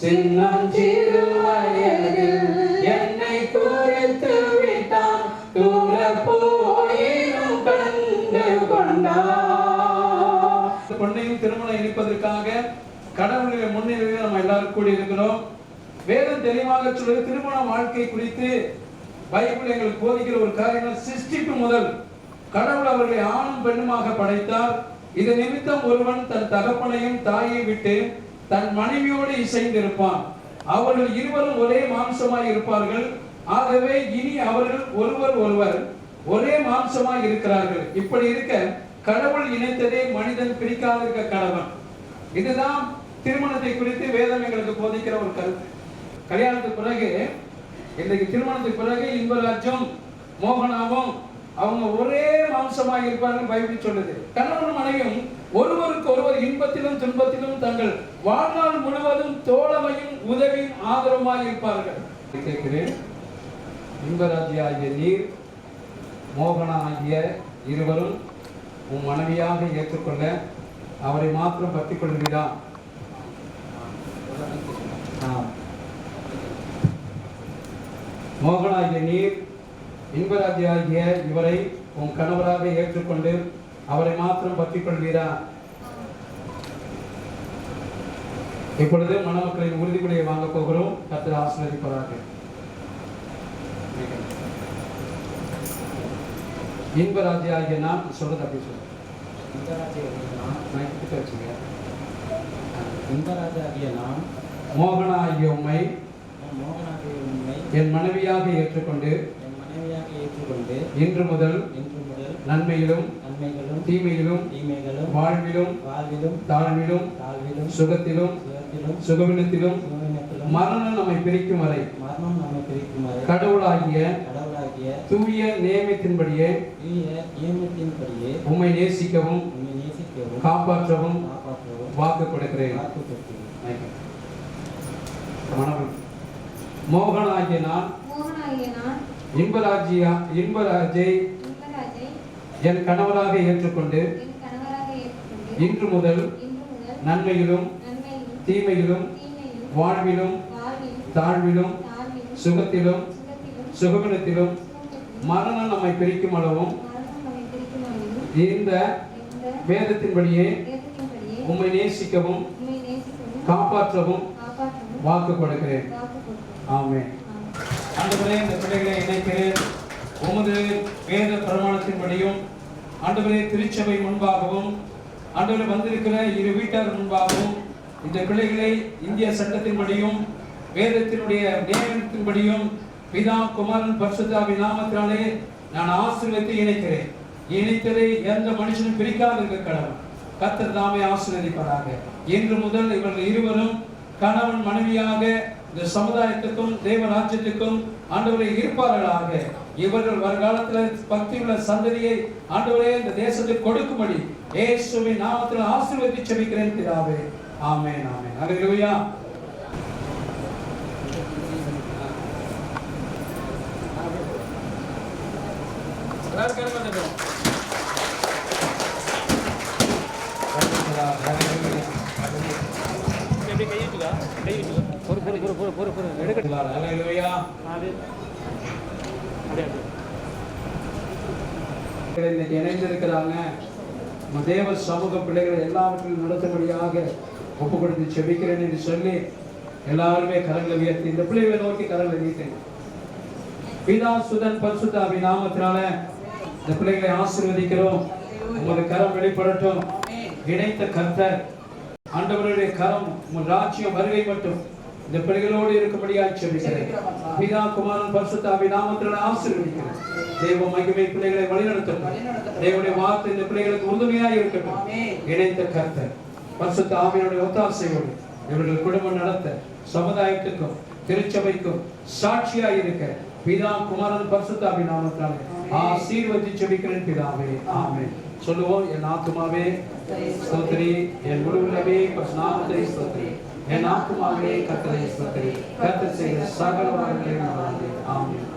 சின்னம் சிறு வயதில் என்னை குறித்து விட்டான், தூர போயினும் கண்டு கொண்டான். பொண்ணையும் திருமணம் இணைப்பதற்காக கடவுளுடைய முன்னிலையில் நம்ம எல்லாரும் கூடி இருக்கிறோம். வேதம் தெளிவாக சொல்வது திருமண வாழ்க்கை குறித்து பைபிள் எங்களுக்கு போதிக்கிற ஒரு காரியம், சிருஷ்டிப்பு முதல் கடவுள் அவர்களை ஆணும் பெண்ணுமாக படைத்தார். இது நிமித்தம் ஒருவன் தன் தகப்பனையும் தாயை விட்டு தன் மனைவியோடு இசைந்திருப்பான், அவர்கள் இருவரும் ஒரே மாம்சமாய் இருப்பார்கள். ஆகவே இனி அவர்கள் ஒருவர் ஒரே மாம்சமாய் இருக்கிறார்கள். இப்படி இருக்க கடவுள் இணைத்ததே மனிதன் பிரிக்காதிருக்க கடவன். இதுதான் திருமணத்தை குறித்து வேதம் எங்களுக்கு போதிக்கிற ஒரு கருத்து. கல்யாணத்துக்கு பிறகு, இன்றைக்கு திருமணத்துக்கு பிறகு இன்பராஜும் மோகனாவும் அவங்க ஒரே மாம்சமாக இருப்பார்கள் பைபிள் சொல்லுது. கணவன் மனைவியும் ஒருவருக்கு ஒருவர் இன்பத்திலும் துன்பத்திலும் தங்கள் வாழ்நாள் முழுவதும் தோழமையும் உதவியும் ஆதரவுமாக இருப்பார்கள். கேட்கிறேன், இன்பராஜி ஆகிய நீர் மோகனா ஆகிய இருவரும் உன் மனைவியாக ஏற்றுக்கொள்ள அவரை மாத்திரம் பற்றிக் கொள்கிறா? மோகனாகிய நீர் இன்பராஜி ஆகிய இவரை உன் கணவராக ஏற்றுக்கொண்டு அவரை மாத்திரம் பற்றிக் கொள்வீரா? இப்பொழுது மணமக்களின் உறுதிமொழியை வாங்க போகிறோம். கர்த்தர் ஆசீர்வதிப்பாராக. இன்பராஜி ஆகிய நான் சொல்றது அப்படி சொல்லுங்க. இன்பராஜி ஆகிய நான் மோகனா ஆகிய உம்மை என் மனைவியாக ஏற்றுக்கொண்டு இன்று முதல் நன்மையிலும் தீமையிலும் வாழ்விலும் தாழ்விலும் சுகத்திலும் சுகவினத்திலும் மரணம் நம்மை பிரிக்கும் வரை கடவுளாகிய தூய நியமத்தின்படியே உம்மை நேசிக்கவும் காப்பாற்றவும் வாக்கு கொடுக்கிறேன். மோகனாகிய நான் இன்பராஜை என் கணவராக ஏற்றுக்கொண்டு இன்று முதல் நன்மையிலும் தீமையிலும் வாழ்விலும் தாழ்விலும் சுகத்திலும் சுகவினத்திலும் மரணம் நம்மை பிரிக்கும் அளவும் இந்த வேதத்தின்படியே உம்மை நேசிக்கவும் காப்பாற்றவும் வாக்கு கொடுக்கிறேன். ஆமென். ஆண்டவரே, இந்த பிள்ளைகளை இணைக்கிறேன் உமது வேத பிரமாணத்தின்படியும், ஆண்டவரே திருச்சபை முன்பாகவும், ஆண்டவரே வந்திருக்கிற இரு வீட்டார் முன்பாகவும் இந்த பிள்ளைகளை இந்திய சட்டத்தின்படியும் வேதத்தினுடைய நியமத்தின்படியும் பிதா குமாரன் பரிசுத்தாவின் நாமத்தினாலே நான் ஆசீர்வதித்து இணைக்கிறேன். இணைத்ததை எந்த மனுஷனும் பிரிக்காதிருக்க கடவுள் கர்த்தர் தாமே ஆசீர்வதிப்பாராக. இன்று முதல் இவர்கள் இருவரும் கணவன் மனைவியாக இந்த சமுதாயத்துக்கும் தேவ ராஜ்யத்துக்கும் ஆண்டவரை இருப்பார்களாக. இவர்கள் வருகாலத்தில் பக்தியுள்ள சந்ததியை ஆண்டவரே இந்த தேசத்துக்கு கொடுக்கும்படி இயேசுவின் நாமத்தில் ஆசீர்வதித்து ஜெபிக்கிறேன் பிதாவே. ஆமென், ஆமென். ஹல்லேலூயா. இணைந்திருக்கிறாங்க. தேவ சமூக பிள்ளைகளை எல்லாவற்றிலும் நடத்தும்படியாக ஒப்பு கொடுத்து செபிக்கிறேன் என்று சொல்லி எல்லாருமே கரங்களை உயர்த்தி இந்த பிள்ளைகளை நோக்கி கரங்களை நீட்டேன். பிதா சுதன் பரிசுத்தாவின் நாமத்தினால இந்த பிள்ளைகளை ஆசீர்வதிக்கிறோம். உமது கரம் வெளிப்படட்டும். இணைத்த கர்த்தர் ஆண்டவருடைய கரம் உங்கள் ராஜ்யம் வருகை மட்டும் இந்த பிள்ளைகளோடு இருக்கும்படியாக செபிக்கிறேன். பிதா குமாரன் பரிசுத்தாவின் நாமத்தினால ஆசீர்வதிக்கிறேன். தேவ மகிமை பிள்ளைகளை வழிநடத்தும். தேவனுடைய வார்த்தை இந்த பிள்ளைகளுக்கு உறுதுணையாக இருக்கட்டும். இணைத்த கர்த்தர் பரிசுத்த ஆவியினுடைய ஒத்தாசையோடு இவர்கள் குடும்பம் நடத்த சமுதாயத்துக்கும் திருச்சபைக்கும் சாட்சியாக இருக்க பிதா குமாரன் பரிசுத்தாவின் நாமத்தினாலே ஆசீர்வதித்து ஜெபிக்கிறேன் பிதாவே. ஆமென். சொல்லுவோம். என் ஆத்துமாவே ஸ்தோத்திரி, என் முழு உள்ளமே நாமத்தை ஸ்தோத்திரி, என் ஆத்துமாவே கர்த்தரை ஸ்தோத்திரி, கர்த்தர் செய்த சகல வார்த்தைகளையும் ஆமென்.